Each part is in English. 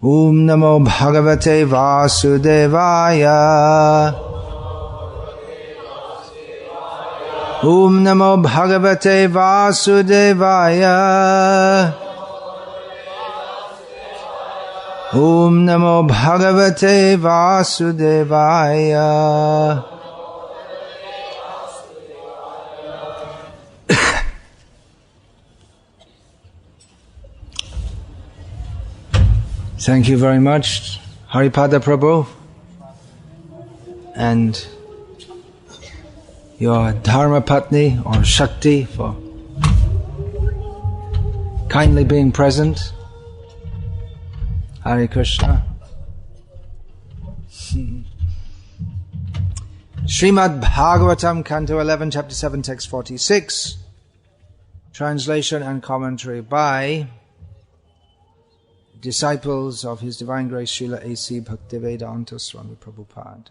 Om Namo Bhagavate Vasudevaya. Om Namo Bhagavate Vasudevaya. Om Namo Bhagavate Vasudevaya. Thank you very much, Haripada Prabhu, and your Dharma Patni or Shakti for kindly being present. Hare Krishna. Srimad Bhagavatam, Canto 11, Chapter 7, Text 46. Translation and commentary by disciples of His Divine Grace Srila A.C. Bhaktivedanta Swami Prabhupada.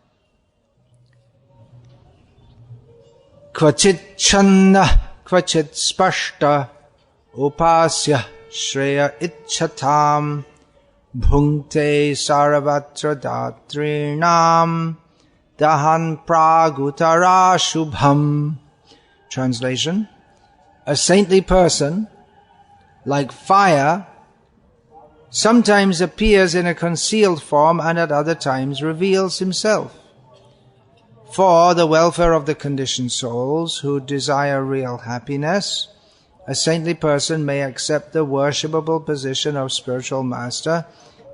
Kvachit channa, kvachit spashta, upasya shreya ichchatam, bhunkte saravatra datrinam, dahan pragutara shubham. Translation: a saintly person, like fire, sometimes appears in a concealed form and at other times reveals himself. For the welfare of the conditioned souls who desire real happiness, a saintly person may accept the worshipable position of spiritual master,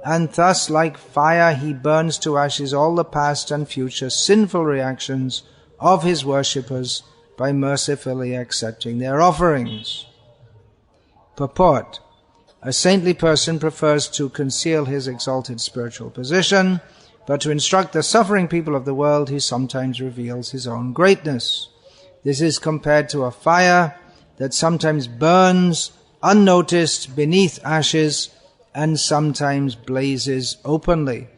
and thus, like fire, he burns to ashes all the past and future sinful reactions of his worshippers by mercifully accepting their offerings. Purport: a saintly person prefers to conceal his exalted spiritual position, but to instruct the suffering people of the world, he sometimes reveals his own greatness. This is compared to a fire that sometimes burns unnoticed beneath ashes and sometimes blazes openly,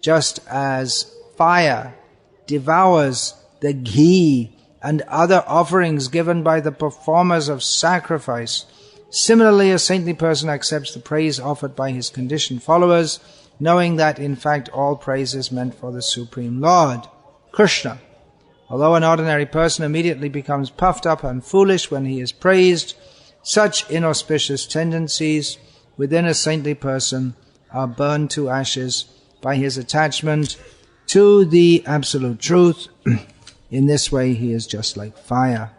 just as fire devours the ghee and other offerings given by the performers of sacrifice. Similarly, a saintly person accepts the praise offered by his conditioned followers, knowing that in fact all praise is meant for the Supreme Lord, Krishna. Although an ordinary person immediately becomes puffed up and foolish when he is praised, such inauspicious tendencies within a saintly person are burned to ashes by his attachment to the absolute truth. In this way, he is just like fire.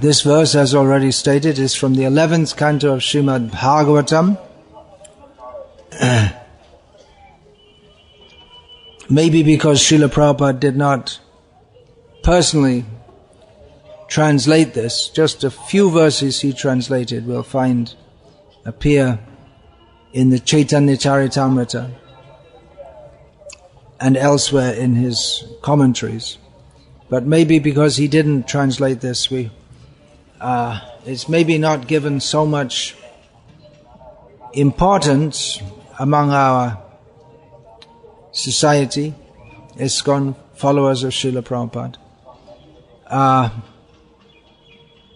This verse, as already stated, is from the 11th canto of Srimad Bhagavatam. Maybe because Srila Prabhupada did not personally translate this, just a few verses he translated will find appear in the Chaitanya Charitamrita and elsewhere in his commentaries. But maybe because he didn't translate this, it's maybe not given so much importance among our society, ISKCON followers of Srila Prabhupada.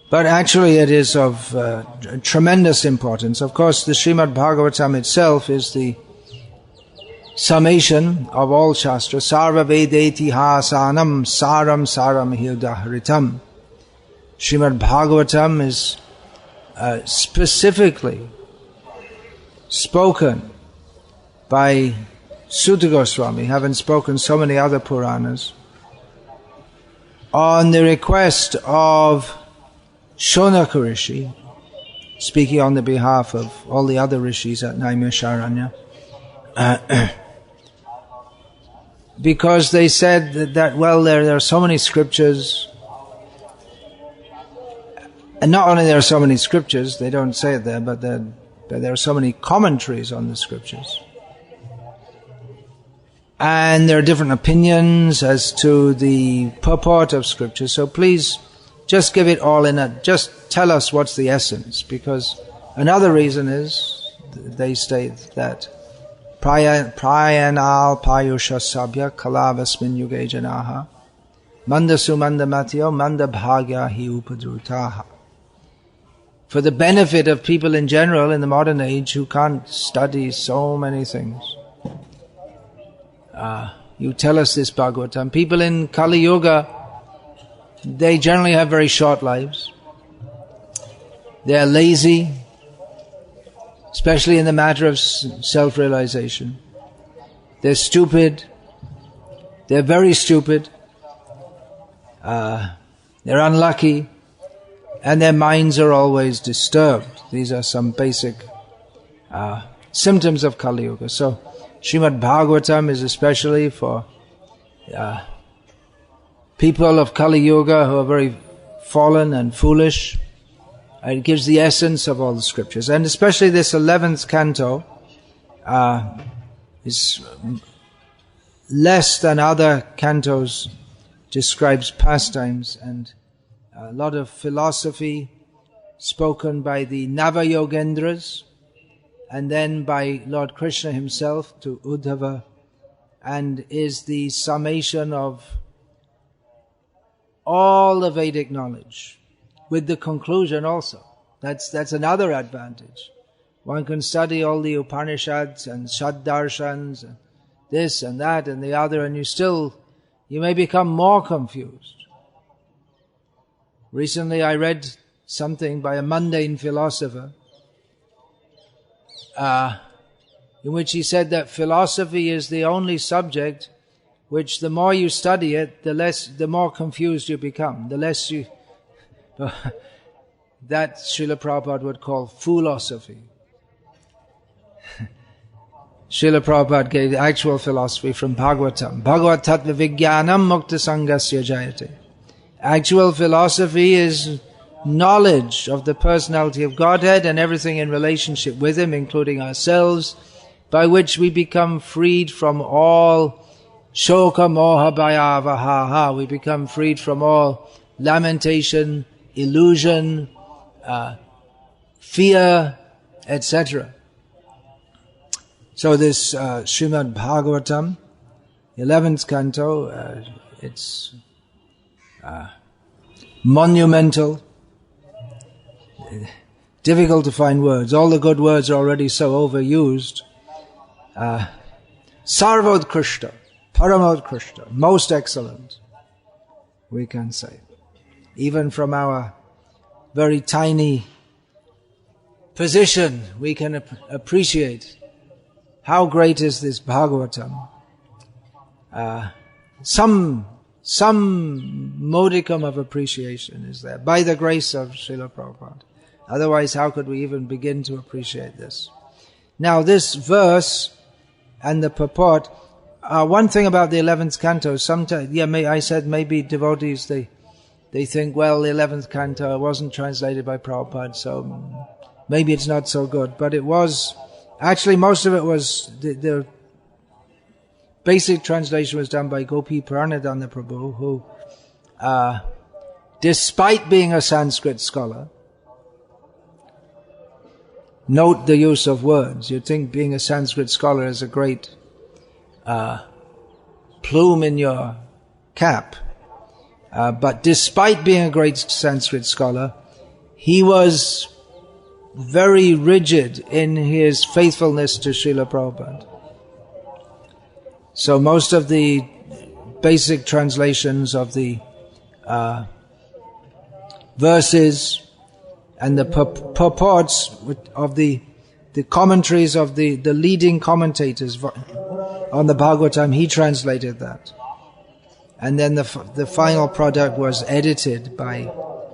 But actually it is of tremendous importance. Of course, the Srimad Bhagavatam itself is the summation of all Shastra. Sarva Vedeti Hasanam Saram Saram Hildahritam. Srimad Bhagavatam is specifically spoken by Sutta Goswami, having spoken so many other Puranas, on the request of Shonaka Rishi, speaking on the behalf of all the other rishis at Naimisharanya, because they said that well, there are so many scriptures, and not only there are so many scriptures, they don't say it there, but there are so many commentaries on the scriptures. And there are different opinions as to the purport of scripture, so please just give it all in just tell us what's the essence, because another reason is, they state that Prayanal Payusha Sabya Kalavasmin Yuge Janaha Manda Sumanda Matyo Manda Bhagya Hi Upadrutaha. for the benefit of people in general in the modern age who can't study so many things. You tell us this Bhagavatam. People in Kali Yuga, they generally have very short lives. They are lazy, especially in the matter of self-realization. They're stupid. They're very stupid. They're unlucky. And their minds are always disturbed. These are some basic symptoms of Kali Yuga. So, Srimad Bhagavatam is especially for people of Kali Yuga who are very fallen and foolish. It gives the essence of all the scriptures. And especially this 11th canto is less than other cantos, describes pastimes and a lot of philosophy spoken by the Nava-yogendras and then by Lord Krishna himself to Uddhava, and is the summation of all the Vedic knowledge, with the conclusion also. That's another advantage. One can study all the Upanishads and Shaddarshans and this and that and the other, and you may become more confused. Recently I read something by a mundane philosopher in which he said that philosophy is the only subject which the more you study it, the more confused you become. The less you... that Srila Prabhupada would call philosophy. Srila Prabhupada gave the actual philosophy from Bhagavatam. Bhagavat tattva vijnanam mukta sangasya jayate. Actual philosophy is knowledge of the personality of Godhead and everything in relationship with Him, including ourselves, by which we become freed from all shoka moha bhayavaha. We become freed from all lamentation, illusion, fear, etc. So this Srimad Bhagavatam, 11th canto, it's monumental, difficult to find words. All the good words are already so overused. Sarvodkrishta, Paramodkrishta, most excellent, we can say. Even from our very tiny position, we can appreciate how great is this Bhagavatam. Some modicum of appreciation is there, by the grace of Srila Prabhupada. Otherwise, how could we even begin to appreciate this? Now, this verse and the purport, one thing about the 11th canto, sometimes, I said maybe devotees, they think, well, the 11th canto wasn't translated by Prabhupada, so maybe it's not so good. But it was, actually most of it was, the basic translation was done by Gopi Pranadana Prabhu, who, despite being a Sanskrit scholar, note the use of words. You'd think being a Sanskrit scholar is a great plume in your cap. But despite being a great Sanskrit scholar, he was very rigid in his faithfulness to Srila Prabhupada. So most of the basic translations of the verses and the purports of the commentaries of the leading commentators on the Bhagavatam, he translated that. And then the final product was edited by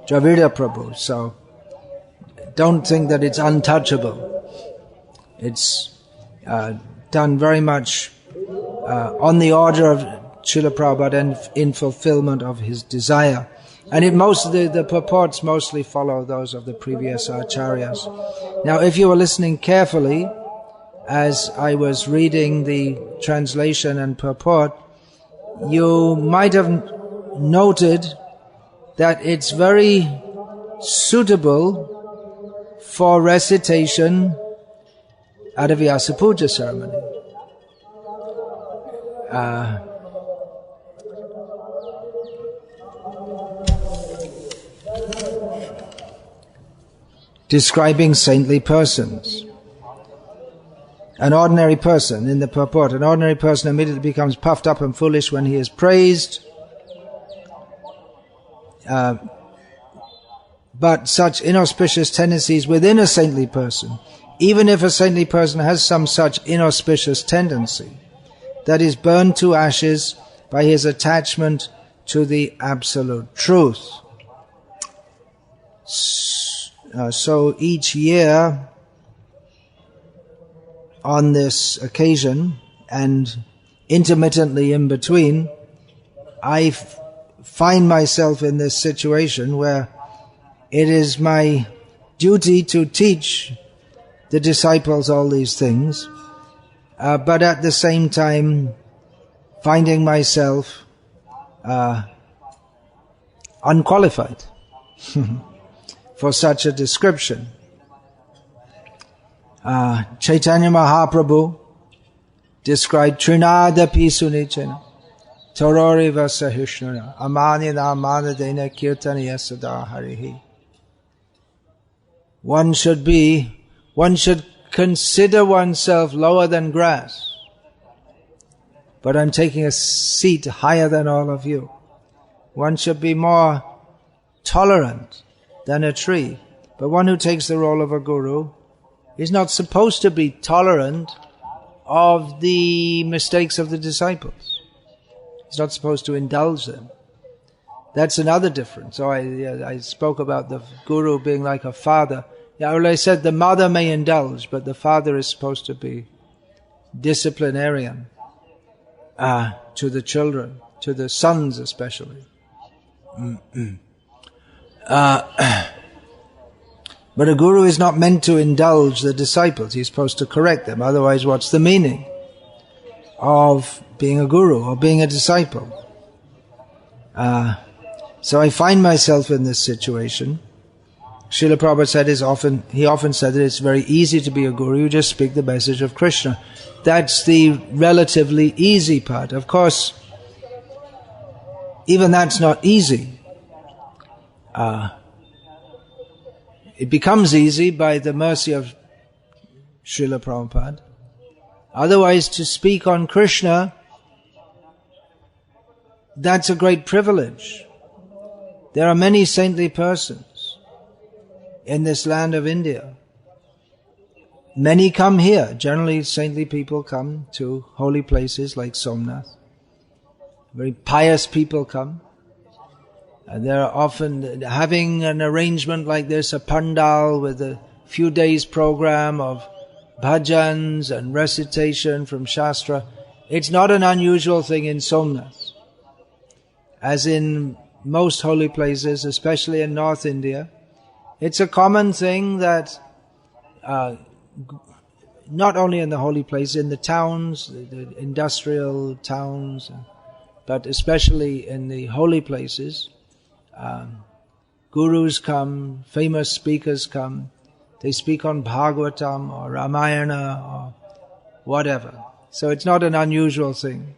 Dravida Prabhu. So don't think that it's untouchable. It's done very much on the order of Srila Prabhupada and in fulfillment of his desire. And the purports mostly follow those of the previous acharyas. Now, if you were listening carefully, as I was reading the translation and purport, you might have noted that it's very suitable for recitation at a Vyasa Puja ceremony. describing saintly persons. An ordinary person, in the purport, an ordinary person immediately becomes puffed up and foolish when he is praised. But such inauspicious tendencies within a saintly person, even if a saintly person has some such inauspicious tendency, that is burned to ashes by his attachment to the absolute truth. So each year, on this occasion, and intermittently in between, I find myself in this situation where it is my duty to teach the disciples all these things, but at the same time finding myself unqualified for such a description. Chaitanya Mahaprabhu described Trinadapi Sunichana Torori Vasahishnuna Amanina Manadena Kirtanaya Sada Harihi. One should consider oneself lower than grass, but I'm taking a seat higher than all of you. One should be more tolerant than a tree, but one who takes the role of a guru is not supposed to be tolerant of the mistakes of the disciples. He's not supposed to indulge them. That's another difference. So I spoke about the guru being like a father. Yeah, well, I said the mother may indulge, but the father is supposed to be disciplinarian to the children, to the sons especially. But a guru is not meant to indulge the disciples. He's supposed to correct them. Otherwise, what's the meaning of being a guru or being a disciple? So I find myself in this situation. Srila Prabhupada said he often said that it's very easy to be a guru. You just speak the message of Krishna. That's the relatively easy part. Of course, even that's not easy. It becomes easy by the mercy of Srila Prabhupada. Otherwise, to speak on Krishna, that's a great privilege. There are many saintly persons in this land of India. Many come here. Generally, saintly people come to holy places like Somnath. Very pious people come. And they're often having an arrangement like this, a pandal with a few days program of bhajans and recitation from Shastra. It's not an unusual thing in Somnath. As in most holy places, especially in North India, it's a common thing that not only in the holy places, in the towns, the industrial towns, but especially in the holy places, gurus come, famous speakers come, they speak on Bhagavatam or Ramayana or whatever. So it's not an unusual thing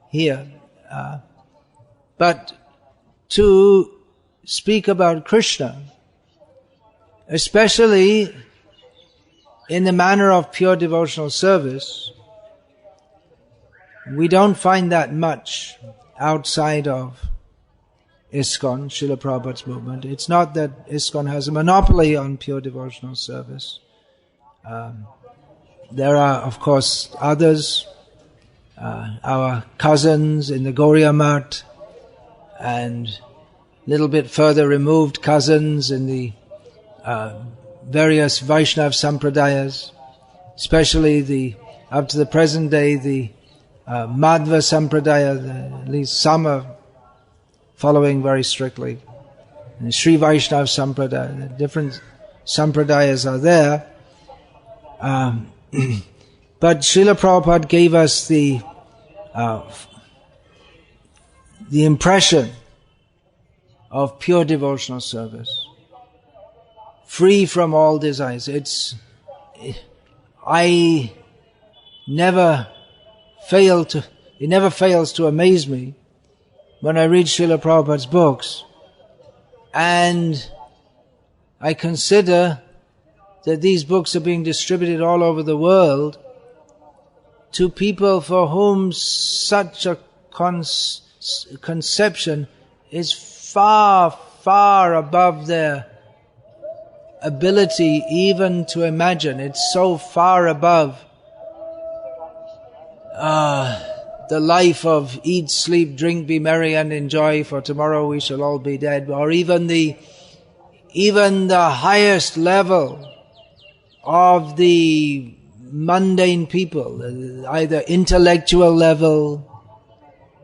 here. But to speak about Krishna, especially in the manner of pure devotional service, we don't find that much outside of ISKCON, Srila Prabhupada's movement. It's not that ISKCON has a monopoly on pure devotional service. There are, of course, others, our cousins in the Gauriya Math, and a little bit further removed cousins in the various Vaishnav Sampradayas, especially up to the present day, the Madhva Sampradaya, at least some are following very strictly. And Sri Vaishnav Sampradaya, the different Sampradayas are there. But Srila Prabhupada gave us the impression of pure devotional service, free from all desires. It never fails to amaze me when I read Srila Prabhupada's books and I consider that these books are being distributed all over the world to people for whom such a conception is far, far above their ability even to imagine. It's so far above the life of eat, sleep, drink, be merry and enjoy, for tomorrow we shall all be dead, or even the highest level of the mundane people, either intellectual level,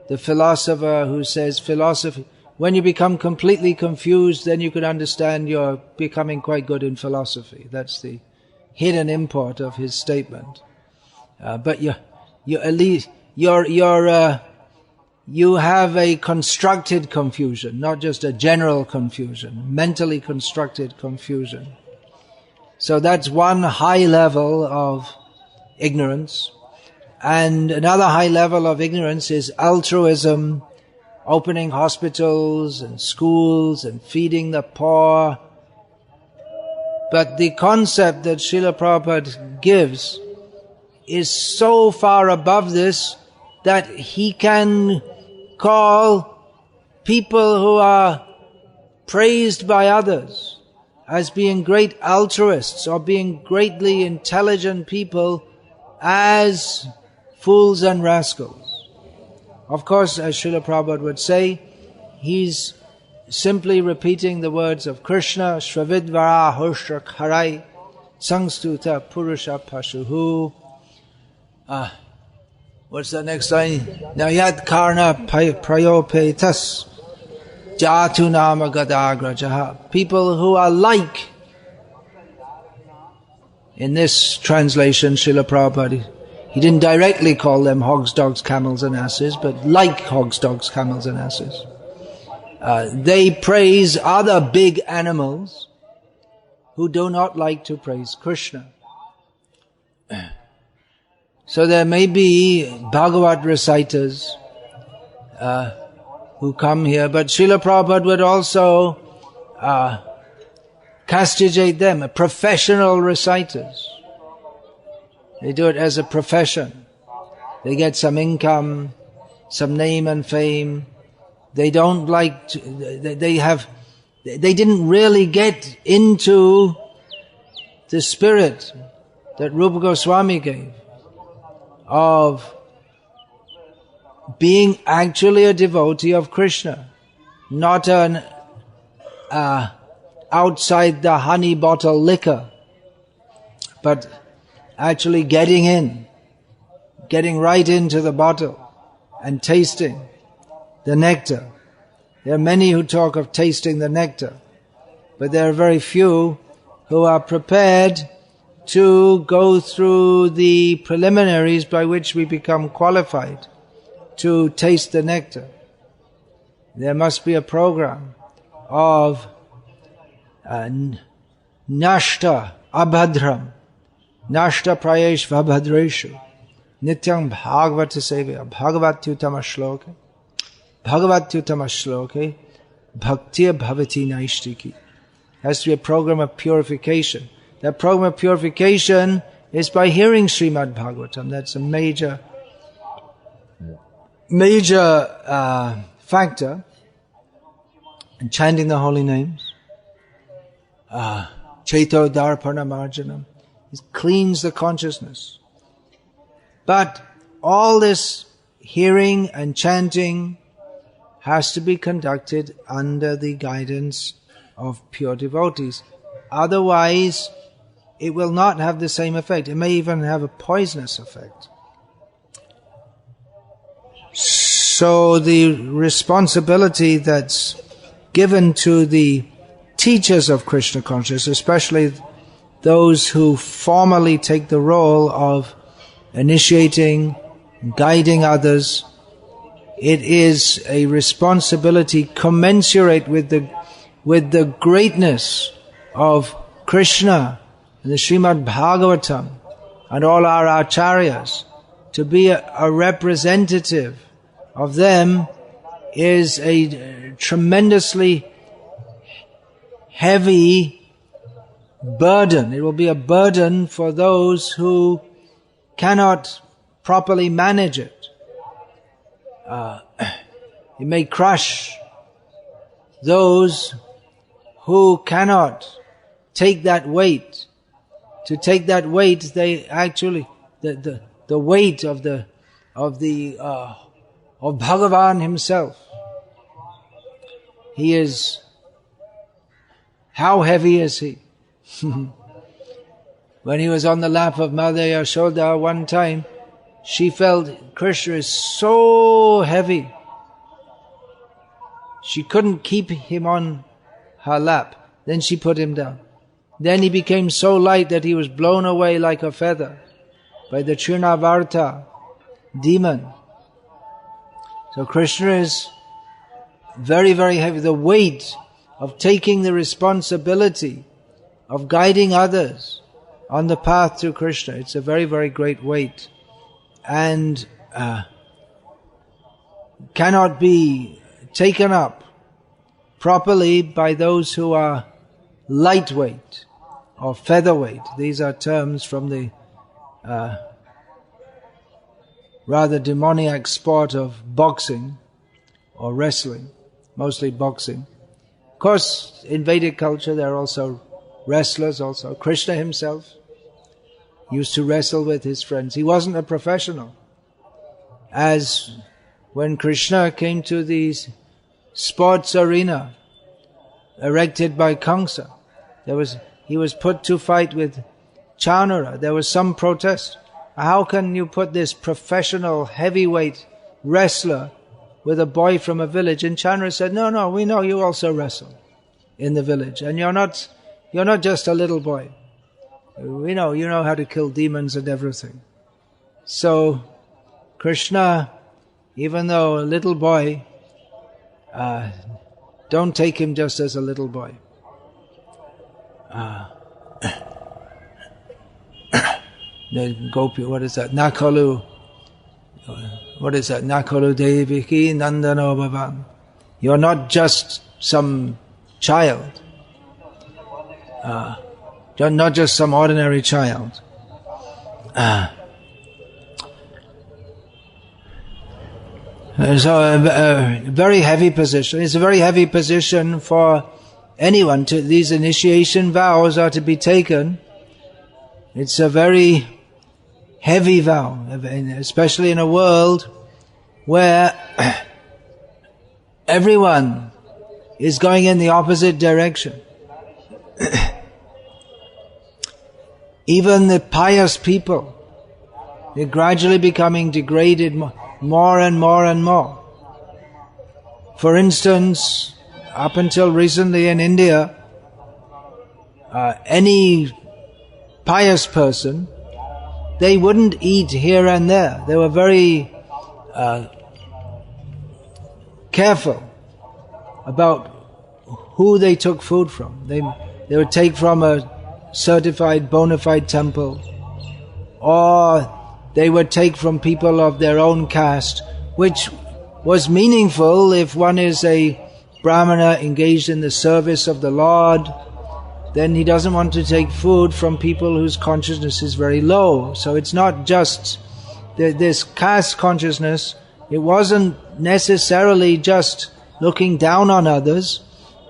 the philosopher who says philosophy, when you become completely confused, then you can understand you're becoming quite good in philosophy. That's the hidden import of his statement. But you at least you have a constructed confusion, not just a general confusion, mentally constructed confusion. So that's one high level of ignorance. And another high level of ignorance is altruism, opening hospitals and schools and feeding the poor. But the concept that Srila Prabhupada gives is so far above this that he can call people who are praised by others as being great altruists or being greatly intelligent people as fools and rascals. Of course, as Srila Prabhupada would say, he's simply repeating the words of Krishna, Shravidvara Hoshra Harai, Sangstuta Purusha Pashuhu. What's the next line? Nayat Karna Prayopetas Jatu Nama Gadagrajaha. People who are like. In this translation, Srila Prabhupada, he didn't directly call them hogs, dogs, camels and asses, but like hogs, dogs, camels and asses. They praise other big animals who do not like to praise Krishna. So there may be Bhagavat reciters who come here, but Srila Prabhupada would also castigate them, professional reciters. They do it as a profession. They get some income, some name and fame. They don't like to, they didn't really get into the spirit that Rupa Goswami gave of being actually a devotee of Krishna, not an outside the honey bottle liquor, but actually getting right into the bottle and tasting the nectar. There are many who talk of tasting the nectar, but there are very few who are prepared to go through the preliminaries by which we become qualified to taste the nectar. There must be a program of Nashta Abhadram, Nashta Prayesh Vabhadreshu, Nityam Bhagavata Sevya, Bhagavatyutama Shloke, Bhagavatyutama Shloke, Bhakti Bhavati Naishtiki. Has to be a program of purification. That program of purification is by hearing Srimad Bhagavatam. That's a major factor. And chanting the holy names. Chaito Darpana Marjanam. It cleans the consciousness. But all this hearing and chanting has to be conducted under the guidance of pure devotees. Otherwise, it will not have the same effect. It may even have a poisonous effect. So the responsibility that's given to the teachers of Krishna consciousness, especially those who formally take the role of initiating, guiding others, it is a responsibility commensurate with the greatness of Krishna and the Srimad Bhagavatam and all our acharyas. To be a representative of them is a tremendously heavy burden. It will be a burden for those who cannot properly manage it. It may crush those who cannot take that weight. To take that weight, they actually the weight of Bhagavan himself. He is, how heavy is he? When he was on the lap of Mother Yashoda one time, she felt Krishna is so heavy. She couldn't keep him on her lap. Then she put him down. Then he became so light that he was blown away like a feather by the Trinavarta demon. So Krishna is very, very heavy. The weight of taking the responsibility of guiding others on the path to Krishna, it's a very, very great weight. And cannot be taken up properly by those who are lightweight or featherweight. These are terms from the rather demoniac sport of boxing or wrestling, mostly boxing. Of course, in Vedic culture there are also wrestlers also. Krishna himself used to wrestle with his friends. He wasn't a professional. As when Krishna came to the sports arena erected by Kamsa, he was put to fight with Chanura. There was some protest. How can you put this professional heavyweight wrestler with a boy from a village? And Chanura said, no, we know you also wrestle in the village. And you're not just a little boy. We know, you know how to kill demons and everything. So, Krishna, even though a little boy, don't take him just as a little boy. The Gopi, what is that? Nakalu. What is that? Nakalu Deviki Nandano Bhavan. You're not just some child. You're not just some ordinary child. So a very heavy position. It's a very heavy position for anyone. These initiation vows are to be taken. It's a very heavy vow, especially in a world where everyone is going in the opposite direction. Even the pious people, they're gradually becoming degraded more and more and more. For instance, up until recently in India, any pious person, they wouldn't eat here and there. They were very careful about who they took food from. They would take from a certified bona fide temple, or they would take from people of their own caste, which was meaningful if one is a Brahmana engaged in the service of the Lord. Then he doesn't want to take food from people whose consciousness is very low. So it's not just this caste consciousness. It wasn't necessarily just looking down on others,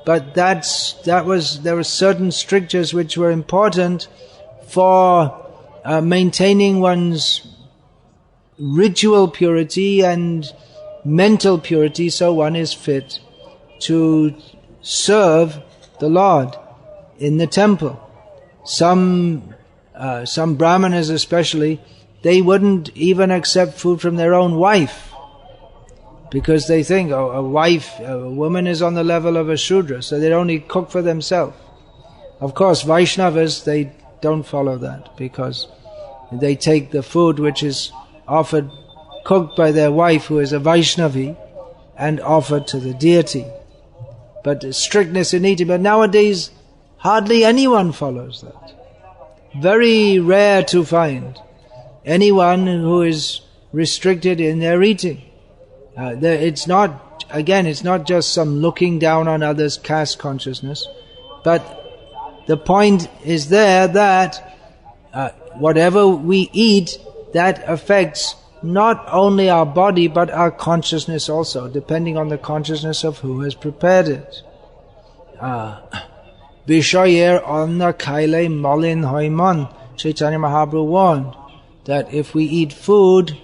but there were certain strictures which were important for maintaining one's ritual purity and mental purity, so one is fit to serve the Lord in the temple. Some brahmanas especially, they wouldn't even accept food from their own wife, because they think a woman is on the level of a Shudra, so they'd only cook for themselves. Of course, Vaishnavas, they don't follow that, because they take the food which is offered, cooked by their wife who is a Vaishnavi, and offered to the deity. But strictness in eating. But nowadays, hardly anyone follows that. Very rare to find anyone who is restricted in their eating. It's not just some looking down on others caste consciousness, but the point is there that whatever we eat, that affects not only our body but our consciousness also, depending on the consciousness of who has prepared it. Vishayer anna kaile malin hoiman. Chaitanya Mahaprabhu warned that if we eat food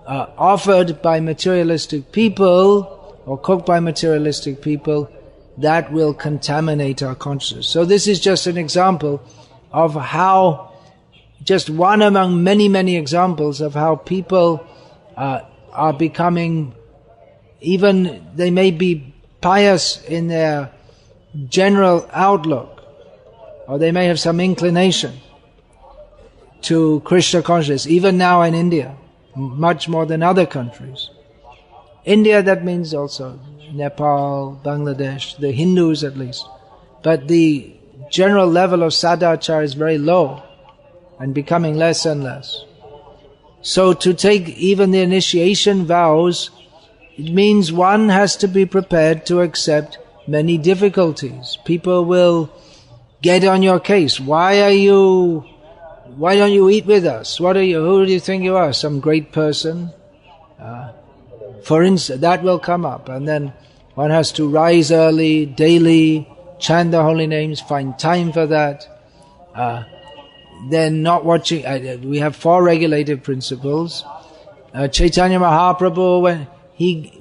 offered by materialistic people or cooked by materialistic people, that will contaminate our consciousness. So this is just an example of how, just one among many, many examples of how people are becoming, even they may be pious in their general outlook, or they may have some inclination to Krishna consciousness, even now in India, much more than other countries. India, that means also Nepal, Bangladesh, the Hindus at least. But the general level of sadhachar is very low and becoming less and less. So to take even the initiation vows, it means one has to be prepared to accept many difficulties. People will get on your case. Why don't you eat with us? Who do you think you are? Some great person? For instance, that will come up. And then one has to rise early, daily, chant the holy names, find time for that. Then not watching, we have 4 regulative principles. Chaitanya Mahaprabhu,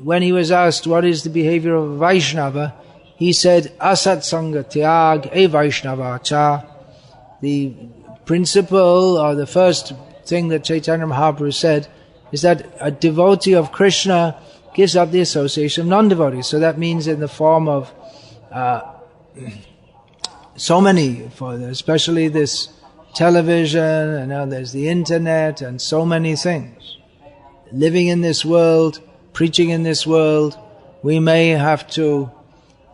when he was asked what is the behavior of a Vaishnava, he said, Asat Sangha Tyag e Vaishnava cha. The principle, or the first thing that Chaitanya Mahaprabhu said, is that a devotee of Krishna gives up the association of non-devotees. So that means in the form of so many, especially this television, and now there's the internet, and so many things. Living in this world, preaching in this world, we may have to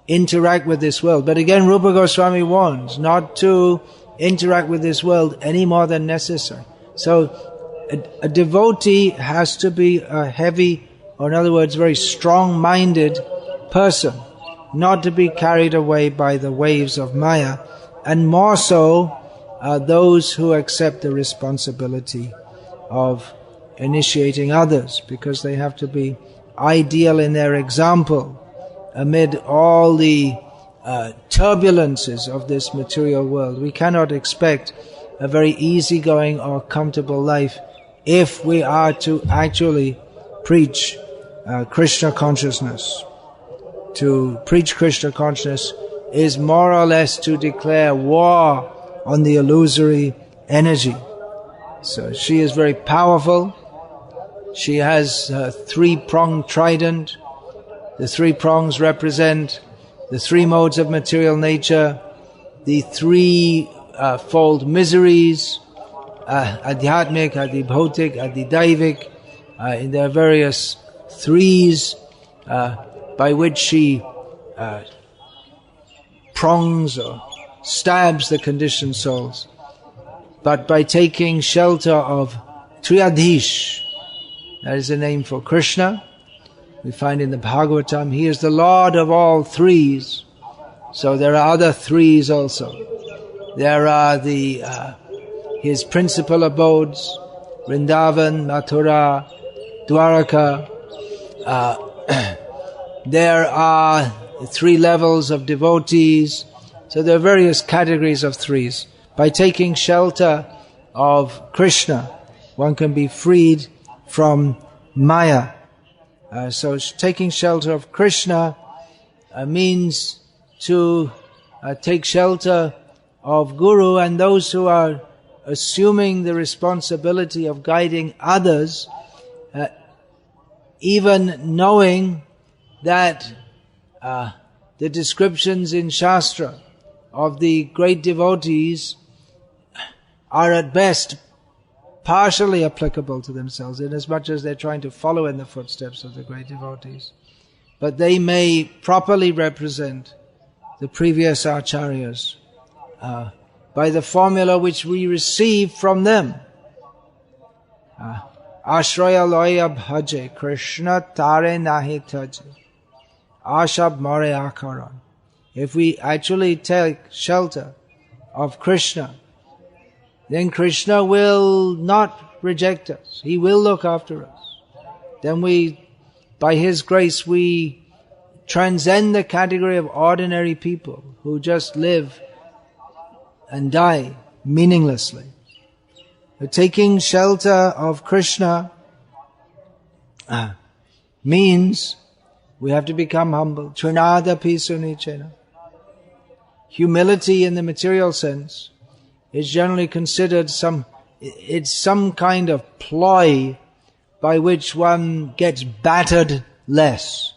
interact with this world. But again, Rupa Goswami warns not to interact with this world any more than necessary. So a devotee has to be a heavy, or in other words, very strong-minded person, not to be carried away by the waves of Maya, and more so those who accept the responsibility of initiating others, because they have to be ideal in their example amid all the turbulences of this material world. We cannot expect a very easygoing or comfortable life if we are to actually preach Krishna consciousness. To preach Krishna consciousness is more or less to declare war on the illusory energy. So she is very powerful. She has a 3-pronged trident. The 3 prongs represent the 3 modes of material nature, the 3-fold miseries, adhyatmic, adhibhautik, adhidaivik, in their various 3s by which she prongs or stabs the conditioned souls. But by taking shelter of Triyadhish, that is the name for Krishna, we find in the Bhagavatam, he is the Lord of all 3s. So there are other 3s also. There are his principal abodes, Vrindavan, Mathura, Dwaraka. There are 3 levels of devotees. So there are various categories of 3s. By taking shelter of Krishna, one can be freed from Maya. So taking shelter of Krishna means to take shelter of Guru and those who are assuming the responsibility of guiding others, even knowing that the descriptions in Shastra of the great devotees are at best partially applicable to themselves, in as much as they're trying to follow in the footsteps of the great devotees. But they may properly represent the previous acharyas by the formula which we receive from them. Ashraya loya bhaje, Krishna tare nahi taje, ashab mare akaran. If we actually take shelter of Krishna, then Krishna will not reject us. He will look after us. Then by His grace, we transcend the category of ordinary people who just live and die meaninglessly. But taking shelter of Krishna means we have to become humble. Trinadapi sunichena. Humility in the material sense is generally considered some kind of ploy by which one gets battered less.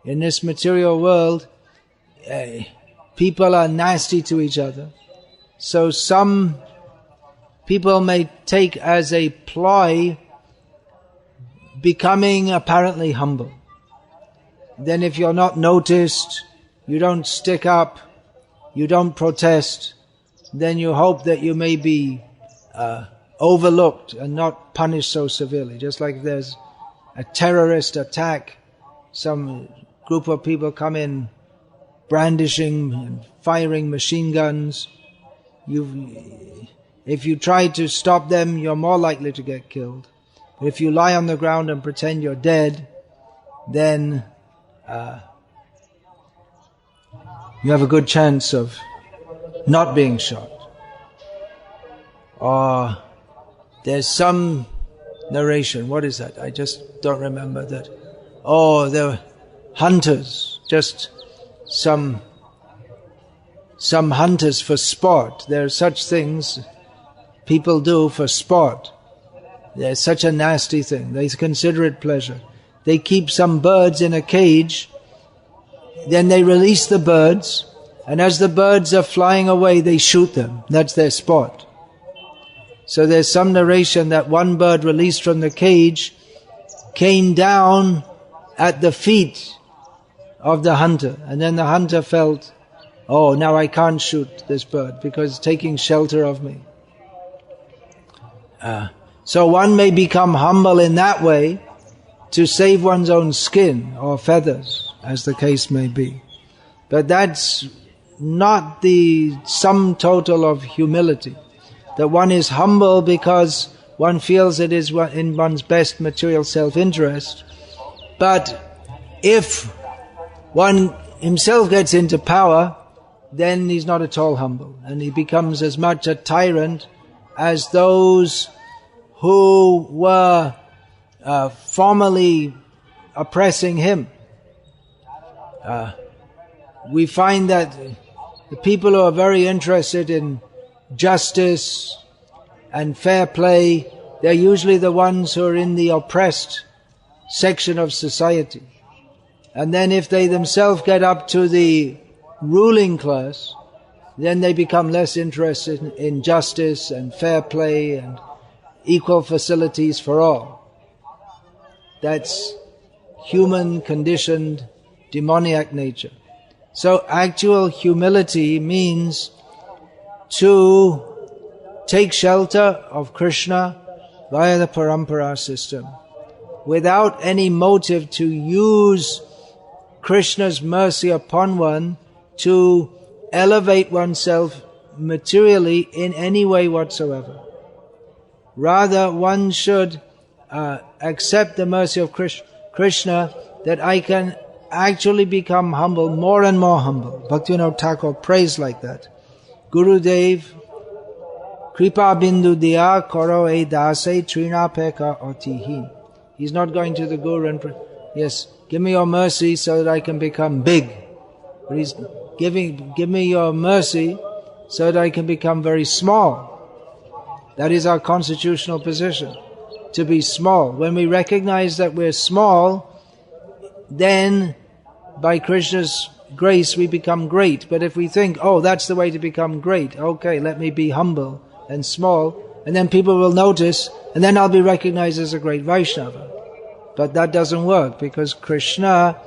In this material world, people are nasty to each other. So some people may take as a ploy becoming apparently humble. Then if you're not noticed, you don't stick up, you don't protest, then you hope that you may be overlooked and not punished so severely. Just like if there's a terrorist attack, some group of people come in brandishing and firing machine guns. If you try to stop them, you're more likely to get killed. But if you lie on the ground and pretend you're dead, then you have a good chance of not being shot. Or there's some narration, what is that? I just don't remember that. Oh, there were hunters, just some hunters for sport. There are such things people do for sport. There's such a nasty thing. They consider it pleasure. They keep some birds in a cage, then they release the birds, and as the birds are flying away, they shoot them. That's their sport. So there's some narration that one bird released from the cage came down at the feet of the hunter, and then the hunter felt, oh, now I can't shoot this bird because it's taking shelter of me. So one may become humble in that way to save one's own skin or feathers, as the case may be. But that's not the sum total of humility. That one is humble because one feels it is in one's best material self-interest. But if one himself gets into power, then he's not at all humble, and he becomes as much a tyrant as those who were formerly oppressing him. We find that the people who are very interested in justice and fair play, they're usually the ones who are in the oppressed section of society. And then if they themselves get up to the ruling class, then they become less interested in justice and fair play and equal facilities for all. That's human conditioned demoniac nature. So actual humility means to take shelter of Krishna via the parampara system without any motive to use Krishna's mercy upon one to elevate oneself materially in any way whatsoever. Rather, one should accept the mercy of Krishna, that I can actually become humble, more and more humble. Bhaktivinoda Thakur prays like that. Gurudev, Kripa Bindu Diya Karo E Dase Trina Peka Otihi. He's not going to the Guru and pray, yes, give me your mercy so that I can become big. But he's give me your mercy so that I can become very small. That is our constitutional position, to be small. When we recognize that we're small, then by Krishna's grace we become great. But if we think, oh, that's the way to become great, okay, let me be humble and small, and then people will notice, and then I'll be recognized as a great Vaishnava. But that doesn't work, because Krishna,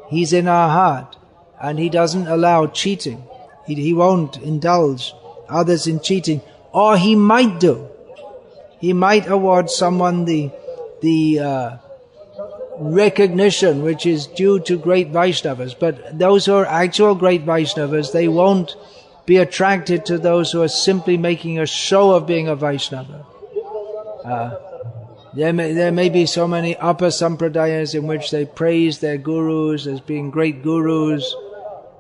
He's in our heart, and He doesn't allow cheating. He won't indulge others in cheating. Or He might do. He might award someone the recognition which is due to great Vaishnavas. But those who are actual great Vaishnavas, they won't be attracted to those who are simply making a show of being a Vaishnava. There may be so many upper sampradayas in which they praise their gurus as being great gurus,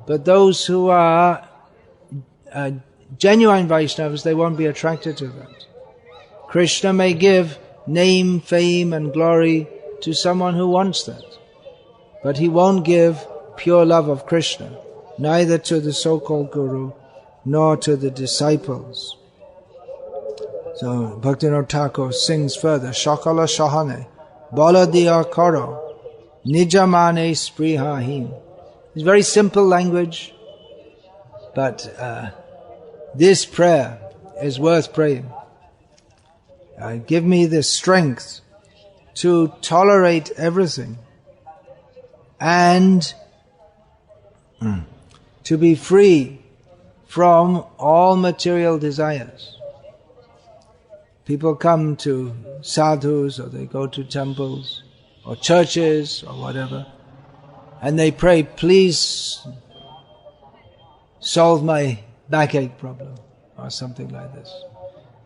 but those who are genuine Vaishnavas, they won't be attracted to that. Krishna may give name, fame and glory to someone who wants that, but he won't give pure love of Krishna, neither to the so-called guru nor to the disciples. So Bhaktivinoda Thakur sings further, Shakala Shahane, Baladiya Karo, Nijamane Sprihahim. It's very simple language, but this prayer is worth praying. Give me the strength to tolerate everything and to be free from all material desires. People come to sadhus, or they go to temples or churches or whatever, and they pray, please solve my backache problem or something like this.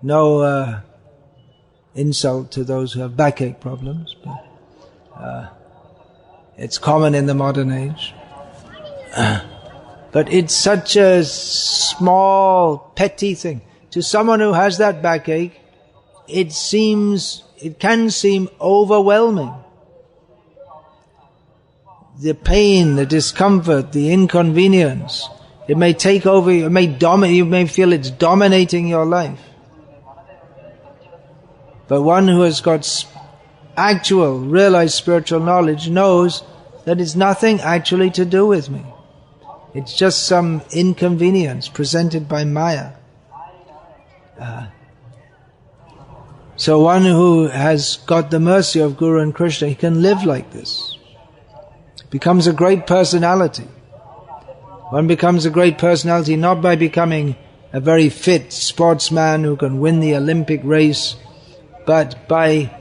No insult to those who have backache problems, but it's common in the modern age. But it's such a small, petty thing. To someone who has that backache, it can seem overwhelming. The pain, the discomfort, the inconvenience, it may take over, you may feel it's dominating your life. But one who has got actual, realized spiritual knowledge knows that it's nothing actually to do with me. It's just some inconvenience presented by Maya. So one who has got the mercy of Guru and Krishna, he can live like this. Becomes a great personality. One becomes a great personality not by becoming a very fit sportsman who can win the Olympic race, but by,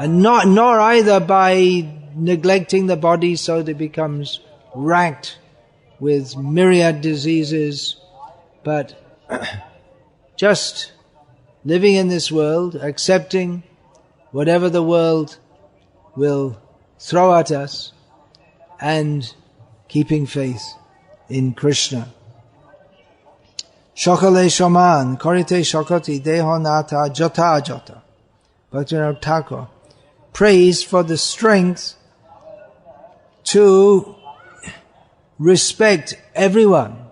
nor either by neglecting the body so that it becomes racked with myriad diseases, but just living in this world, accepting whatever the world will throw at us, and keeping faith in Krishna. Shakale shaman, karite shakati, deho nata jata jata. Bhaktivinoda Thakur prays for the strength to respect everyone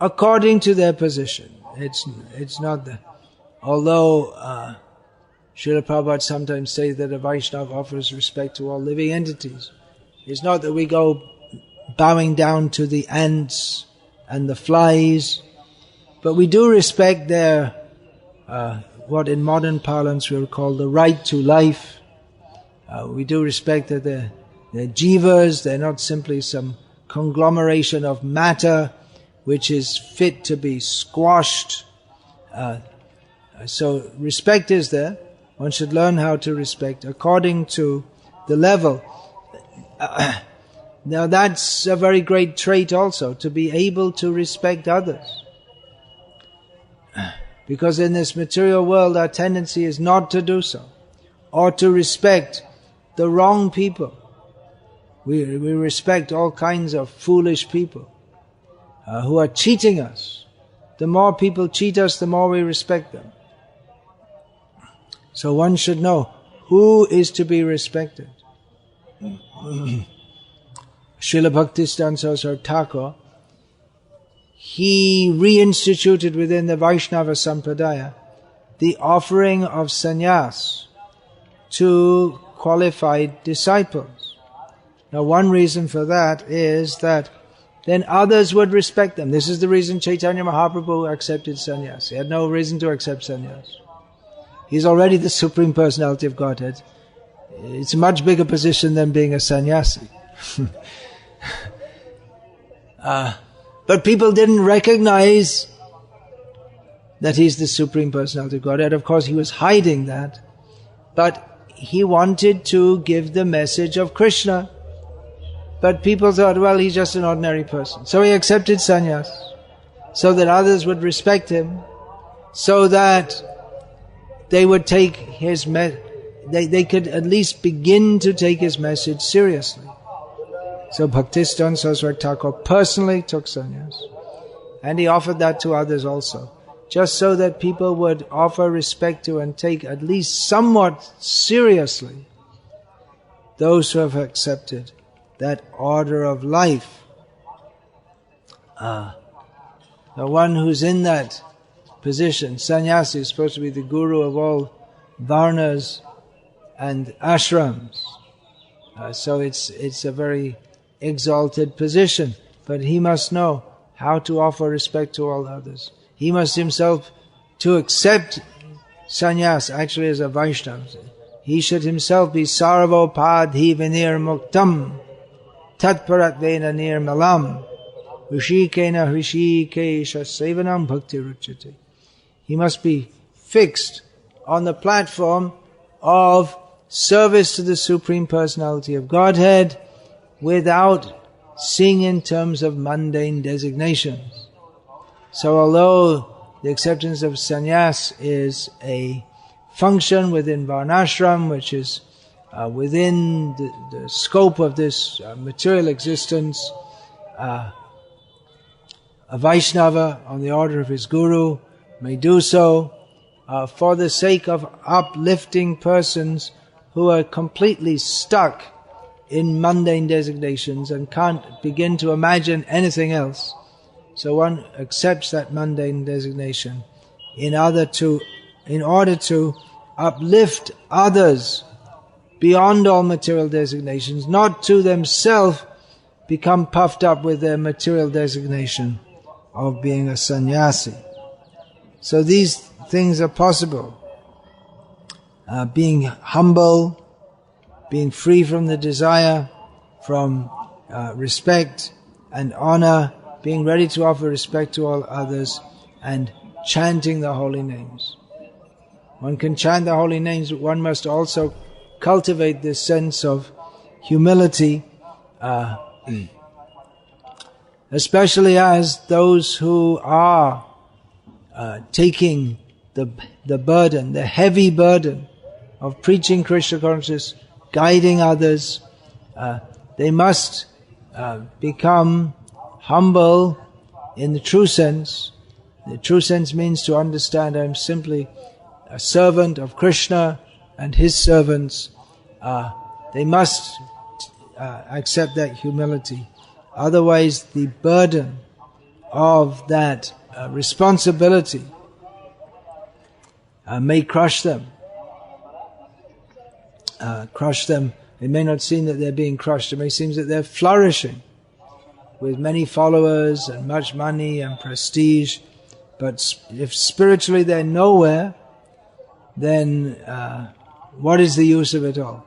according to their position. It's not that. Although Srila Prabhupada sometimes says that a Vaishnava offers respect to all living entities. It's not that we go bowing down to the ants and the flies, but we do respect their, what in modern parlance we will call the right to life. We do respect that they're jivas, they're not simply some conglomeration of matter which is fit to be squashed. So respect is there. One should learn how to respect according to the level. Now that's a very great trait also, to be able to respect others. Because in this material world our tendency is not to do so, or to respect the wrong people. We respect all kinds of foolish people who are cheating us. The more people cheat us, the more we respect them. So one should know who is to be respected. Srila Bhaktisiddhanta Saraswati Thakur, he reinstituted within the Vaishnava Sampradaya the offering of sannyas to qualified disciples. Now one reason for that is that then others would respect them. This is the reason Chaitanya Mahaprabhu accepted sannyas. He had no reason to accept sannyas. He's already the Supreme Personality of Godhead. It's a much bigger position than being a sannyasi. But people didn't recognize that he's the Supreme Personality of Godhead. Of course, he was hiding that. But he wanted to give the message of Krishna. But people thought, well, he's just an ordinary person. So he accepted sannyas, so that others would respect him, so that they would take his they could at least begin to take his message seriously. So Bhaktisiddhanta Saraswati Thakur personally took sannyas, and he offered that to others also, just so that people would offer respect to and take at least somewhat seriously those who have accepted that order of life. The one who's in that position, sannyasi, is supposed to be the guru of all varnas and ashrams. So it's a very exalted position, but he must know how to offer respect to all others. He must himself, to accept sannyas actually as a Vaishnava, he should himself be sarvopadhi vinir muktam tatparatvena nirmalam rishikena rishikesha sevanam bhakti ruchate. He must be fixed on the platform of service to the Supreme Personality of Godhead without seeing in terms of mundane designations. So although the acceptance of sannyas is a function within Varnashram, which is within the scope of this material existence, a Vaishnava on the order of his guru may do so for the sake of uplifting persons who are completely stuck in mundane designations and can't begin to imagine anything else. So one accepts that mundane designation in order to uplift others beyond all material designations, not to themselves become puffed up with their material designation of being a sannyasi. So these things are possible. Being humble, being free from the desire, from respect and honor, being ready to offer respect to all others, and chanting the holy names. One can chant the holy names, but one must also cultivate this sense of humility, especially as those who are taking the burden, the heavy burden of preaching Krishna consciousness, guiding others. They must become humble in the true sense. The true sense means to understand I am simply a servant of Krishna and his servants. They must accept that humility. Otherwise the burden of that responsibility may crush them. It may not seem that they're being crushed. It may seem that they're flourishing with many followers and much money and prestige. But if spiritually they're nowhere, then what is the use of it all?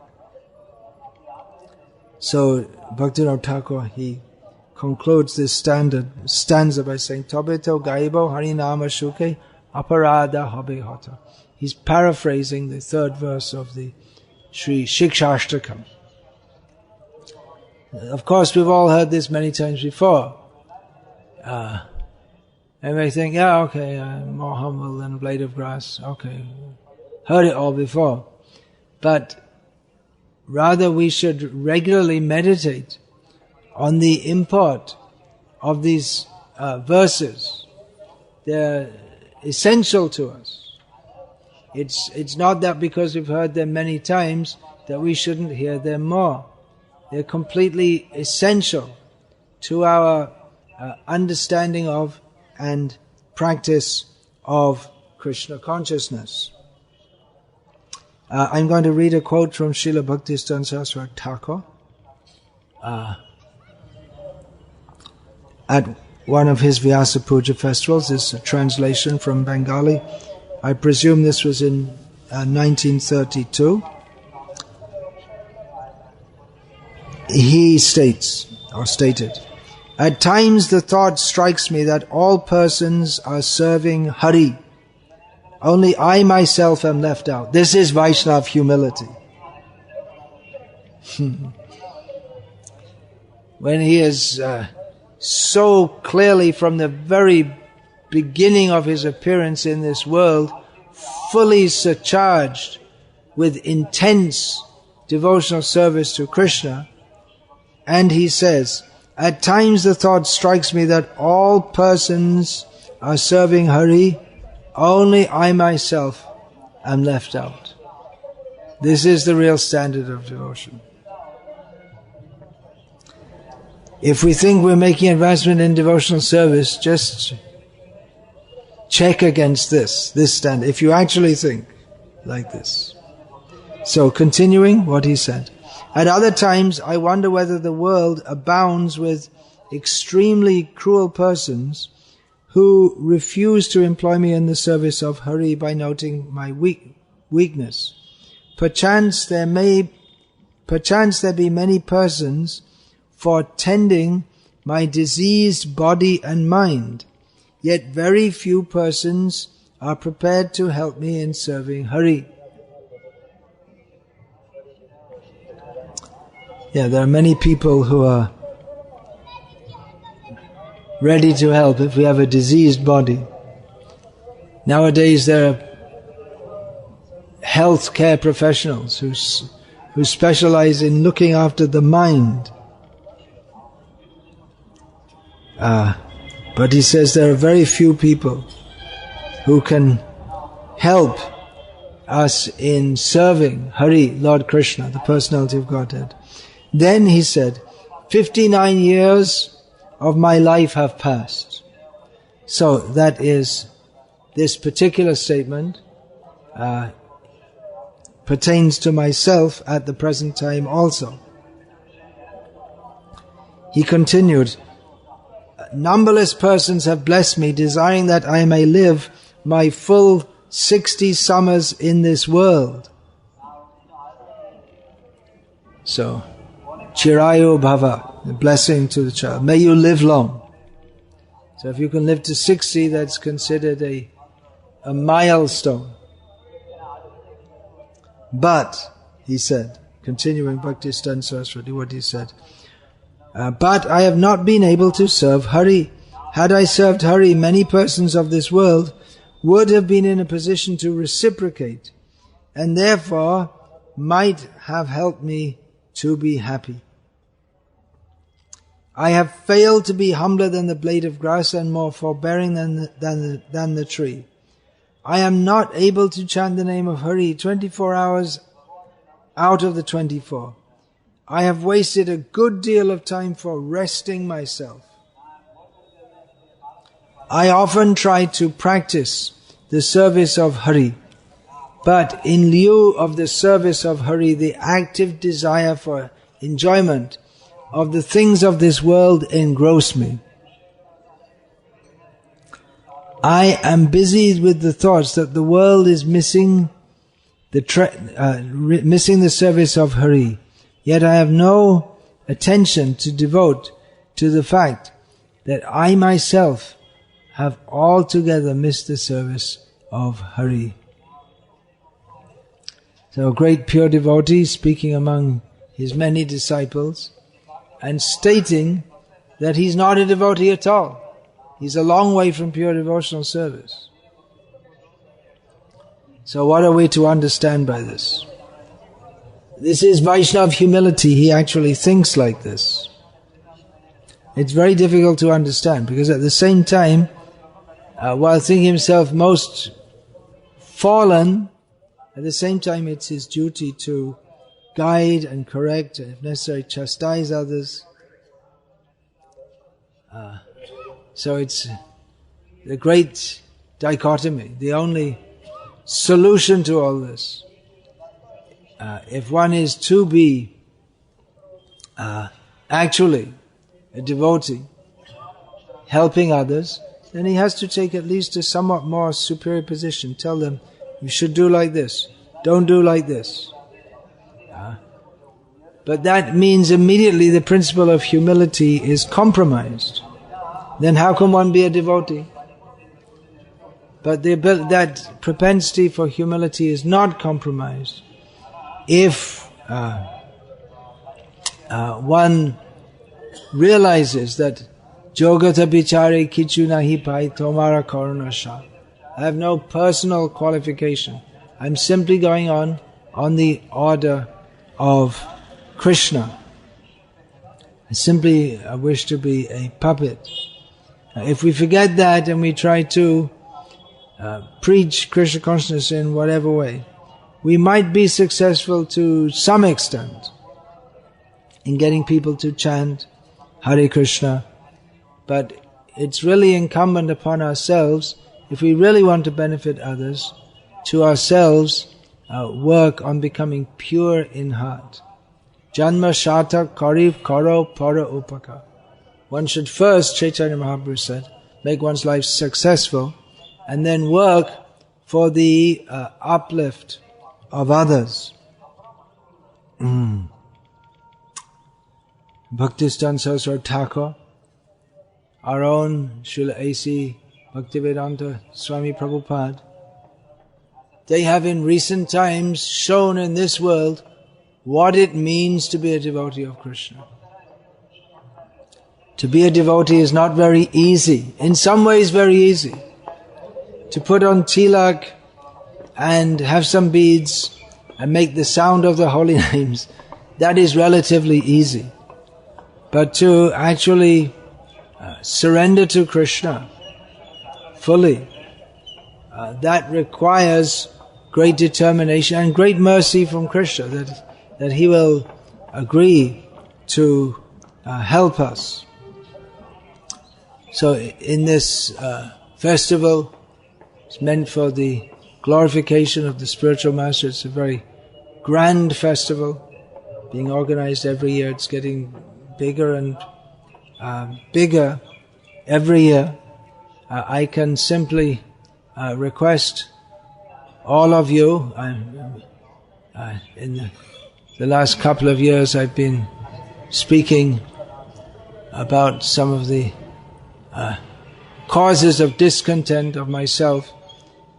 So Bhaktivinoda Thakur, he concludes this stanza by saying, Tobeto gaibo harinama shuke aparada habe hota. He's paraphrasing the third verse of the Sri Shikshashtakam. Of course, we've all heard this many times before. And we think, yeah, okay, more humble than a blade of grass. Okay, heard it all before. But rather we should regularly meditate on the import of these verses. They're essential to us. It's not that because we've heard them many times that we shouldn't hear them more. They're completely essential to our understanding of and practice of Krishna consciousness. I'm going to read a quote from Srila Bhaktisiddhanta Saraswati Thakur at one of his Vyasa Puja festivals. This is a translation from Bengali. I presume this was in 1932. He stated, at times the thought strikes me that all persons are serving Hari. Only I myself am left out. This is Vaishnava humility. when he is so clearly from the very beginning of his appearance in this world, fully surcharged with intense devotional service to Krishna. And he says, at times the thought strikes me that all persons are serving Hari, only I myself am left out. This is the real standard of devotion. If we think we're making advancement in devotional service, just check against this standard, if you actually think like this. So, continuing what he said. At other times, I wonder whether the world abounds with extremely cruel persons who refuse to employ me in the service of Hari by noting my weakness. Perchance there be many persons for tending my diseased body and mind, yet very few persons are prepared to help me in serving Hari. Yeah, there are many people who are ready to help if we have a diseased body. Nowadays there are health care professionals who specialize in looking after the mind. But he says there are very few people who can help us in serving Hari, Lord Krishna, the personality of Godhead. Then he said, 59 years of my life have passed. So that is, this particular statement pertains to myself at the present time also. He continued, numberless persons have blessed me, desiring that I may live my full 60 summers in this world. So, Chirayu Bhava, the blessing to the child. May you live long. So if you can live to 60, that's considered a milestone. But, he said, continuing Bhakti Stan Saraswati, what he said, but I have not been able to serve Hari. Had I served Hari, many persons of this world would have been in a position to reciprocate, and therefore might have helped me to be happy. I have failed to be humbler than the blade of grass and more forbearing than the tree. I am not able to chant the name of Hari 24 hours out of the 24. I have wasted a good deal of time for resting myself. I often try to practice the service of Hari, but in lieu of the service of Hari, the active desire for enjoyment of the things of this world engross me. I am busy with the thoughts that the world is missing the service of Hari, yet I have no attention to devote to the fact that I myself have altogether missed the service of Hari. So a great pure devotee speaking among his many disciples and stating that he's not a devotee at all. He's a long way from pure devotional service. So what are we to understand by this? This is Vaishnava humility. He actually thinks like this. It's very difficult to understand because at the same time, while thinking himself most fallen, at the same time it's his duty to guide and correct and if necessary chastise others. So it's the great dichotomy, the only solution to all this. If one is to be actually a devotee, helping others, then he has to take at least a somewhat more superior position. Tell them, you should do like this, don't do like this. But that means immediately the principle of humility is compromised. Then how can one be a devotee? But that propensity for humility is not compromised if one realizes that Jogata bichare kichu nahi pai tomara karuna sha. I have no personal qualification. I'm simply going on the order of Krishna. I simply wish to be a puppet. If we forget that and we try to preach Krishna consciousness in whatever way, we might be successful to some extent in getting people to chant Hare Krishna, but it's really incumbent upon ourselves, if we really want to benefit others, to ourselves work on becoming pure in heart. Janma shata karif karo para upaka. One should first, Chaitanya Mahaprabhu said, make one's life successful and then work for the uplift of others. Bhaktistan Saraswati Thakur, our own Srila A.C. Bhaktivedanta Swami Prabhupada, they have in recent times shown in this world what it means to be a devotee of Krishna. To be a devotee is not very easy. In some ways very easy. To put on tilak and have some beads and make the sound of the holy names, that is relatively easy. But to actually surrender to Krishna fully, that requires great determination and great mercy from Krishna, that he will agree to help us. So in this festival, it's meant for the glorification of the spiritual master. It's a very grand festival being organized every year. It's getting bigger and bigger every year. I can simply request all of you. In the last couple of years I've been speaking about some of the causes of discontent of myself,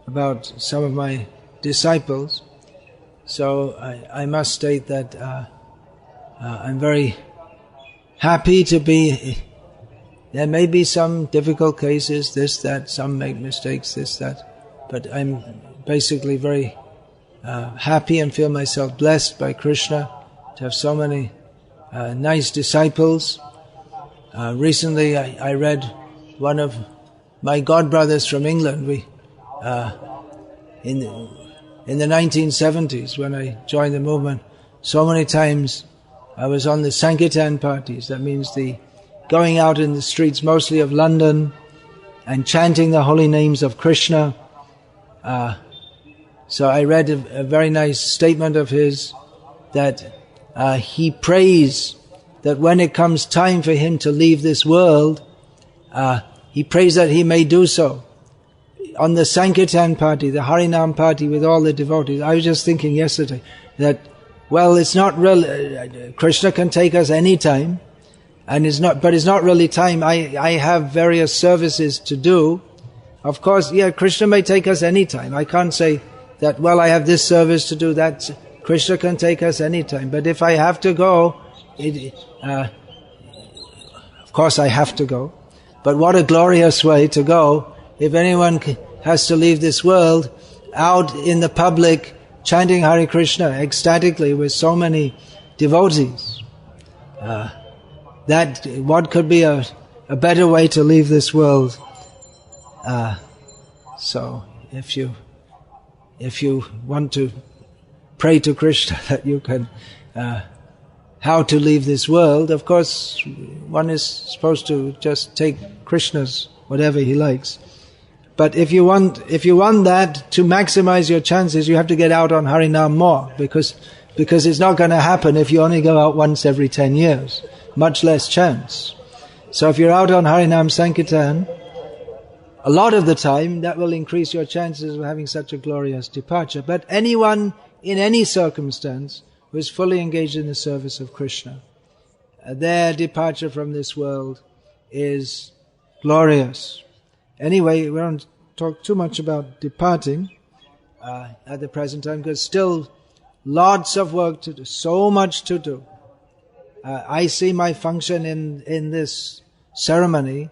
about some of my disciples. So I must state that I'm very happy to be. There may be some difficult cases, this, that, some make mistakes, this, that, but I'm basically very happy and feel myself blessed by Krishna to have so many nice disciples. Recently I read one of my godbrothers from England. We in the 1970s, when I joined the movement, so many times I was on the Sankirtan parties. That means the going out in the streets, mostly of London, and chanting the holy names of Krishna. So I read a very nice statement of his that he prays that when it comes time for him to leave this world, he prays that he may do so on the Sankirtan party, the Harinam party with all the devotees. I was just thinking yesterday that, well, it's not really, Krishna can take us any time, and it's not really time. I have various services to do. Of course, yeah, Krishna may take us any time. I can't say that, well, I have this service to do, that Krishna can take us any time. But if I have to go, of course I have to go. But what a glorious way to go if anyone has to leave this world out in the public chanting Hare Krishna ecstatically with so many devotees. That what could be a better way to leave this world? So if you want to pray to Krishna that you can how to leave this world, of course one is supposed to just take Krishna's whatever he likes. But if you want that to maximize your chances, you have to get out on Harinam more, because it's not going to happen if you only go out once every 10 years. Much less chance. So if you're out on Harinam Sankirtan, a lot of the time, that will increase your chances of having such a glorious departure. But anyone in any circumstance who is fully engaged in the service of Krishna, their departure from this world is glorious. Anyway, we don't talk too much about departing at the present time, because still lots of work to do, so much to do. I see my function in this ceremony.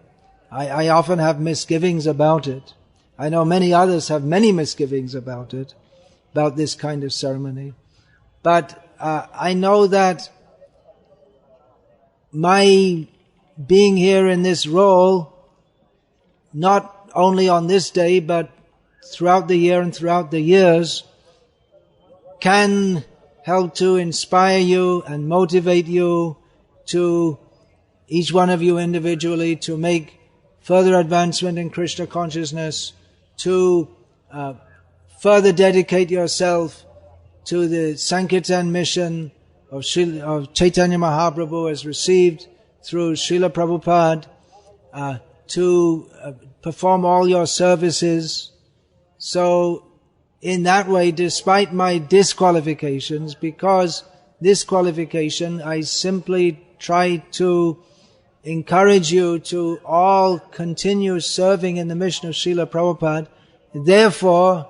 I often have misgivings about it. I know many others have many misgivings about it, about this kind of ceremony. But I know that my being here in this role, not only on this day, but throughout the year and throughout the years, can help to inspire you and motivate you to, each one of you individually, to make further advancement in Krishna consciousness, to further dedicate yourself to the Sankirtan mission of Chaitanya Mahaprabhu as received through Srila Prabhupada, to perform all your services. So in that way, despite my disqualifications, because this qualification, I simply try to encourage you to all continue serving in the mission of Srila Prabhupada. Therefore,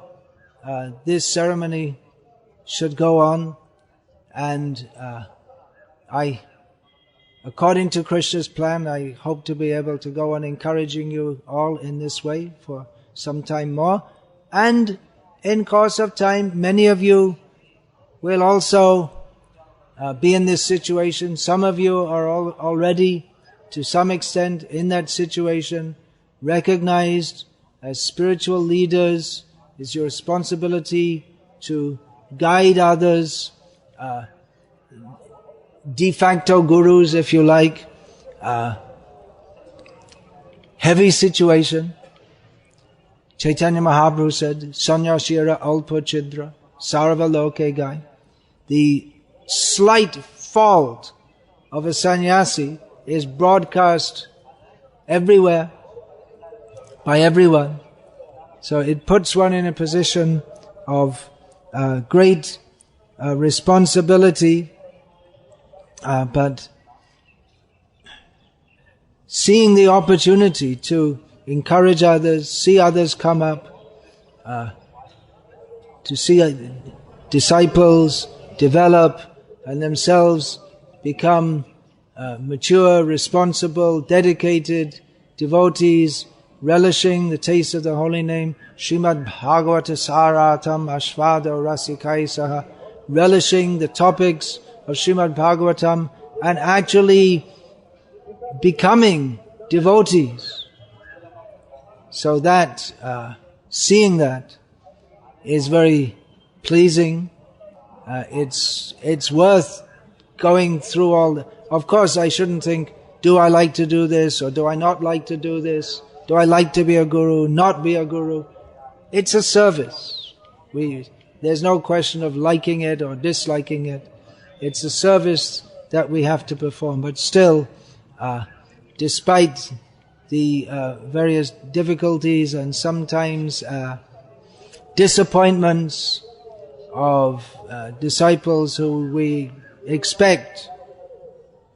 this ceremony should go on, and according to Krishna's plan, I hope to be able to go on encouraging you all in this way for some time more. And in course of time, many of you will also be in this situation. Some of you are already, to some extent, in that situation, recognized as spiritual leaders. It's your responsibility to guide others, de facto gurus, if you like. Heavy situation. Chaitanya Mahaprabhu said, Sanyashira alpa chidra, sarva loke gai. The slight fault of a sannyasi is broadcast everywhere, by everyone. So it puts one in a position of great responsibility, but seeing the opportunity to encourage others, see others come up, to see disciples develop and themselves become mature, responsible, dedicated devotees, relishing the taste of the holy name, Srimad Bhagavata Saratam Ashvada Rasikaisaha, relishing the topics of Srimad Bhagavatam and actually becoming devotees. So that, seeing that is very pleasing. It's worth going through all of course I shouldn't think, do I like to do this or do I not like to do this? Do I like to be a guru, not be a guru? It's a service. There's no question of liking it or disliking it. It's a service that we have to perform. But still, despite the various difficulties and sometimes disappointments of disciples who we expect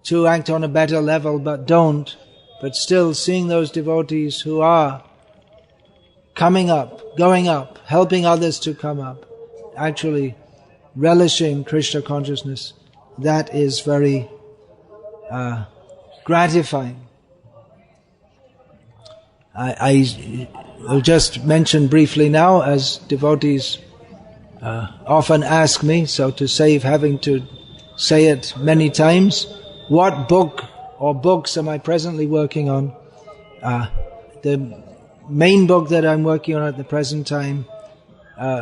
to act on a better level but don't, but still seeing those devotees who are coming up, going up, helping others to come up, actually relishing Krishna consciousness, that is very gratifying. I will just mention briefly now, as devotees often ask me, so to save having to say it many times, what book or books am I presently working on? The main book that I'm working on at the present time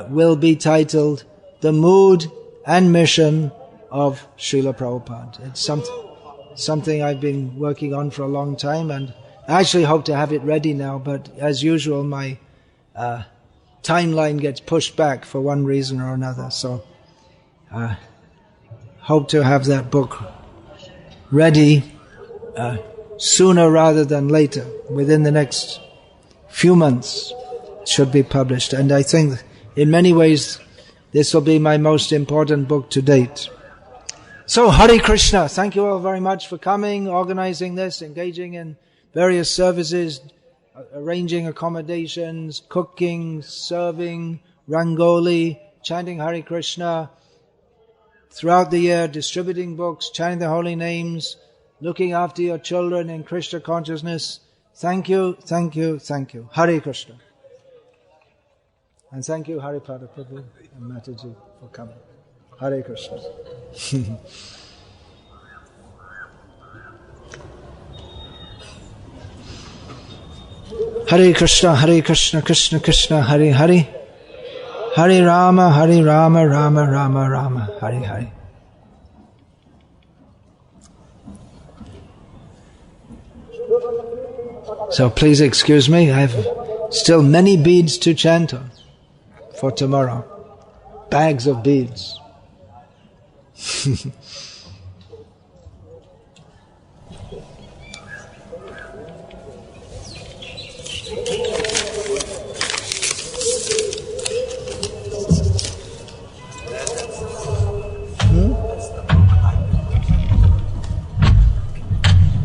will be titled The Mood and Mission of Srila Prabhupada. It's something I've been working on for a long time, and I actually hope to have it ready now, but as usual my timeline gets pushed back for one reason or another, so hope to have that book ready sooner rather than later. Within the next few months it should be published, and I think in many ways this will be my most important book to date. So Hare Krishna, thank you all very much for coming, organizing this, engaging in various services, arranging accommodations, cooking, serving, Rangoli, chanting Hare Krishna, throughout the year, distributing books, chanting the holy names, looking after your children in Krishna consciousness. Thank you, thank you, thank you. Hare Krishna. And thank you, Haripada Prabhu and Mataji, for coming. Hare Krishna. Hare Krishna, Krishna Krishna, Hare Hare. Hare Rama, Rama Rama, Hare Hare. So please excuse me, I have still many beads to chant on for tomorrow. Bags of beads.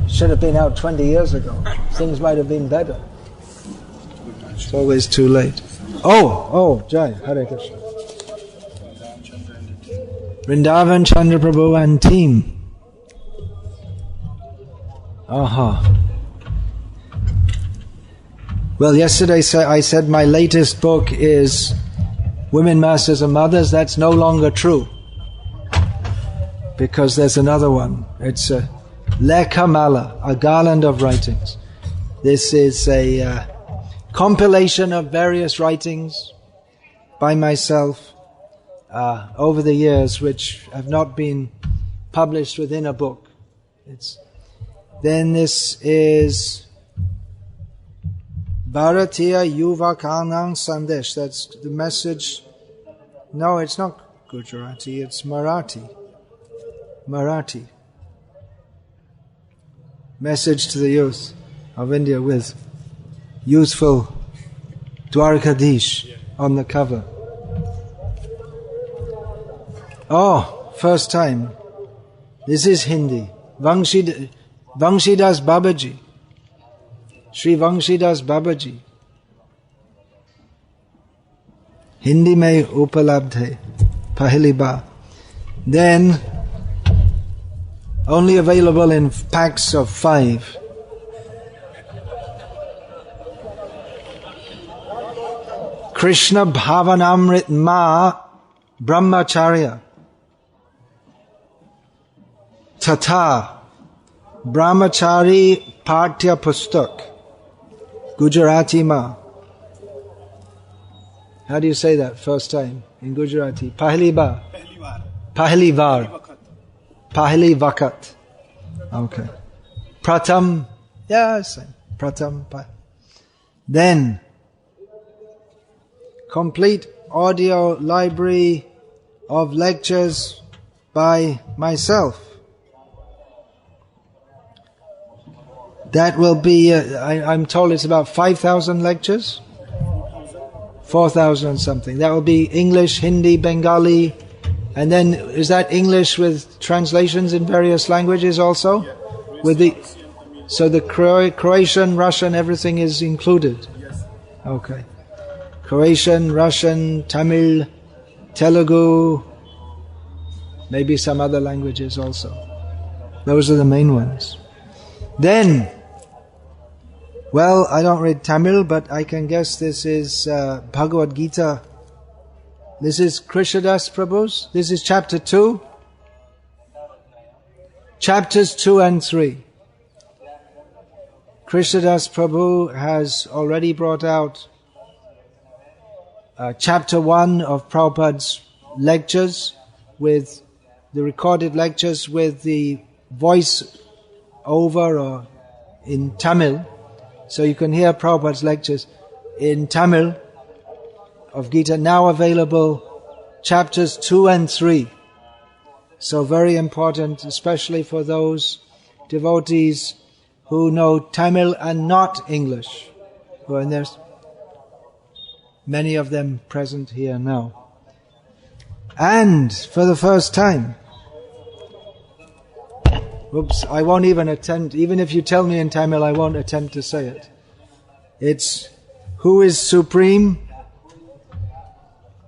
Should have been out 20 years ago. Things might have been better. It's always too late. Oh, Jai, Hare Krishna. Vrindavan Chandra Prabhu and team. Well, yesterday I said my latest book is Women, Masters and Mothers. That's no longer true. Because there's another one. It's Lekhamala, a garland of writings. This is a compilation of various writings by myself over the years, which have not been published within a book. Then this is Bharatiya Yuvakanang Sandesh. That's the message. No, it's not Gujarati, it's Marathi. Message to the youth of India with youthful Dwarkadish on the cover. First time. This is Hindi. Vangshidas Babaji. Sri Vangshidas Babaji. Hindi mein upalabdh hai. Pahli baar. Then only available in packs of 5. Krishna Bhavanamrit Ma Brahmacharya Tata Brahmachari Partya Pustak Gujarati Ma. How do you say that first time in Gujarati? Pahli bar. Pahli var. Pahli vakat. Okay. Pratam. Yeah, same. Pratam. Then, complete audio library of lectures by myself. That will be, I'm told it's about 5,000 lectures. 4,000 something. That will be English, Hindi, Bengali, and then is that English with translations in various languages also? Yeah. With the so the Croatian, Russian, everything is included. Yes. Okay. Croatian, Russian, Tamil, Telugu, maybe some other languages also. Those are the main ones. Then, well, I don't read Tamil, but I can guess this is Bhagavad Gita. This is Krishnadas Prabhu's. This is chapter 2. Chapters 2 and 3. Krishnadas Prabhu has already brought out chapter 1 of Prabhupada's lectures, with the recorded lectures with the voice over or in Tamil. So you can hear Prabhupada's lectures in Tamil of Gita, now available, chapters 2 and 3. So very important, especially for those devotees who know Tamil and not English. And there's many of them present here now. And for the first time, I won't even attempt, even if you tell me in Tamil, I won't attempt to say it. It's Who is Supreme?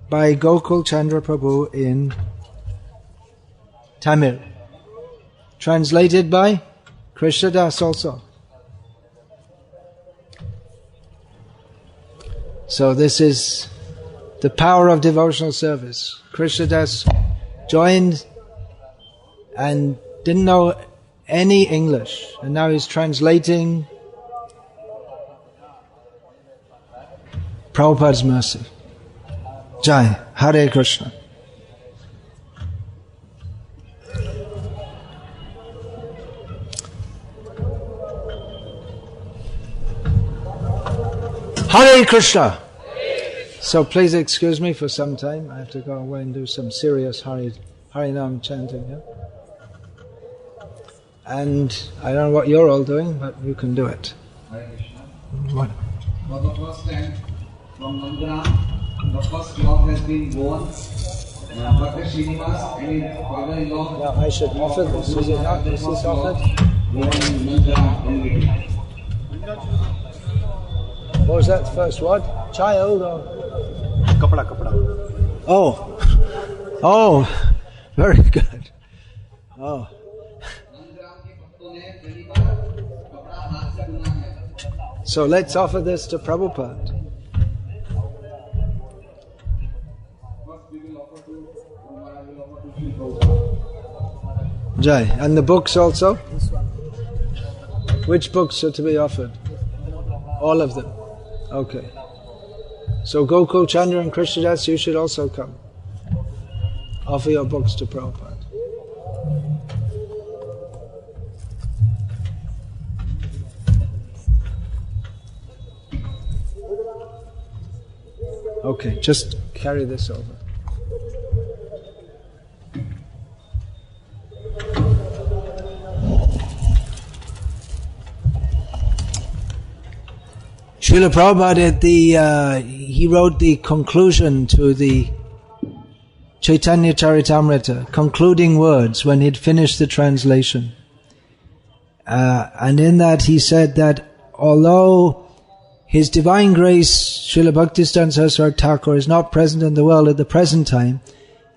By Gokul Chandra Prabhu in Tamil. Translated by Krishnadas also. So this is the power of devotional service. Krishnadas joined and didn't know any English, and now he's translating Prabhupada's mercy. Jai, Hare Krishna. Hare Krishna. So please excuse me for some time. I have to go away and do some serious Harinam chanting. Yeah? And I don't know what you're all doing, but you can do it. Hare Krishna. What? For the first time from Nandaram, the first clock has been born. Bhakti Srinivas and his father-in-law. Now I should offer this. Is it not? Is this offered? Born in Nandaram community. What was that first? What? Child or? Kapda. Oh. Oh. Very good. Oh. So let's offer this to Prabhupada. Jai. And the books also? Which books are to be offered? All of them. Okay. So Gokul Chandra and Krishnadas, you should also come. Offer your books to Prabhupada. Okay, just carry this over. Srila Prabhupada, he wrote the conclusion to the Chaitanya Charitamrita, concluding words when he'd finished the translation. And in that he said that although His Divine Grace, Srila Bhaktisiddhanta Saraswati Thakur, is not present in the world at the present time,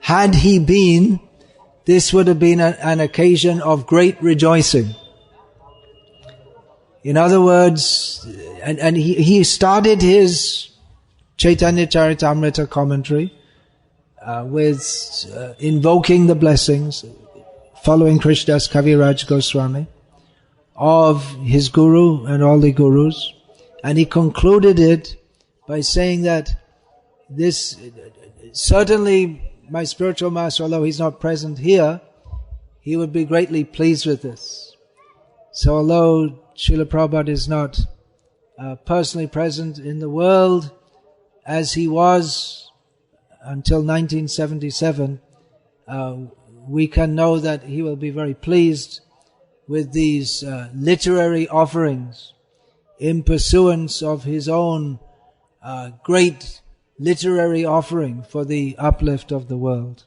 had he been, this would have been an occasion of great rejoicing. In other words, and he started his Chaitanya Charitamrita commentary with invoking the blessings, following Krishnadas Kaviraj Goswami, of his Guru and all the Gurus. And he concluded it by saying that this, certainly my spiritual master, although he's not present here, he would be greatly pleased with this. So although Srila Prabhupada is not personally present in the world as he was until 1977, we can know that he will be very pleased with these literary offerings in pursuance of his own great literary offering for the uplift of the world.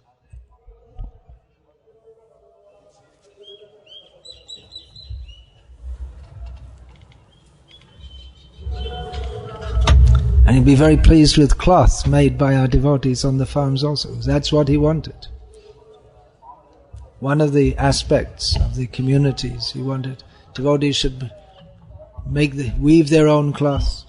And he'd be very pleased with cloth made by our devotees on the farms also. That's what he wanted. One of the aspects of the communities, he wanted devotees should weave their own cloth.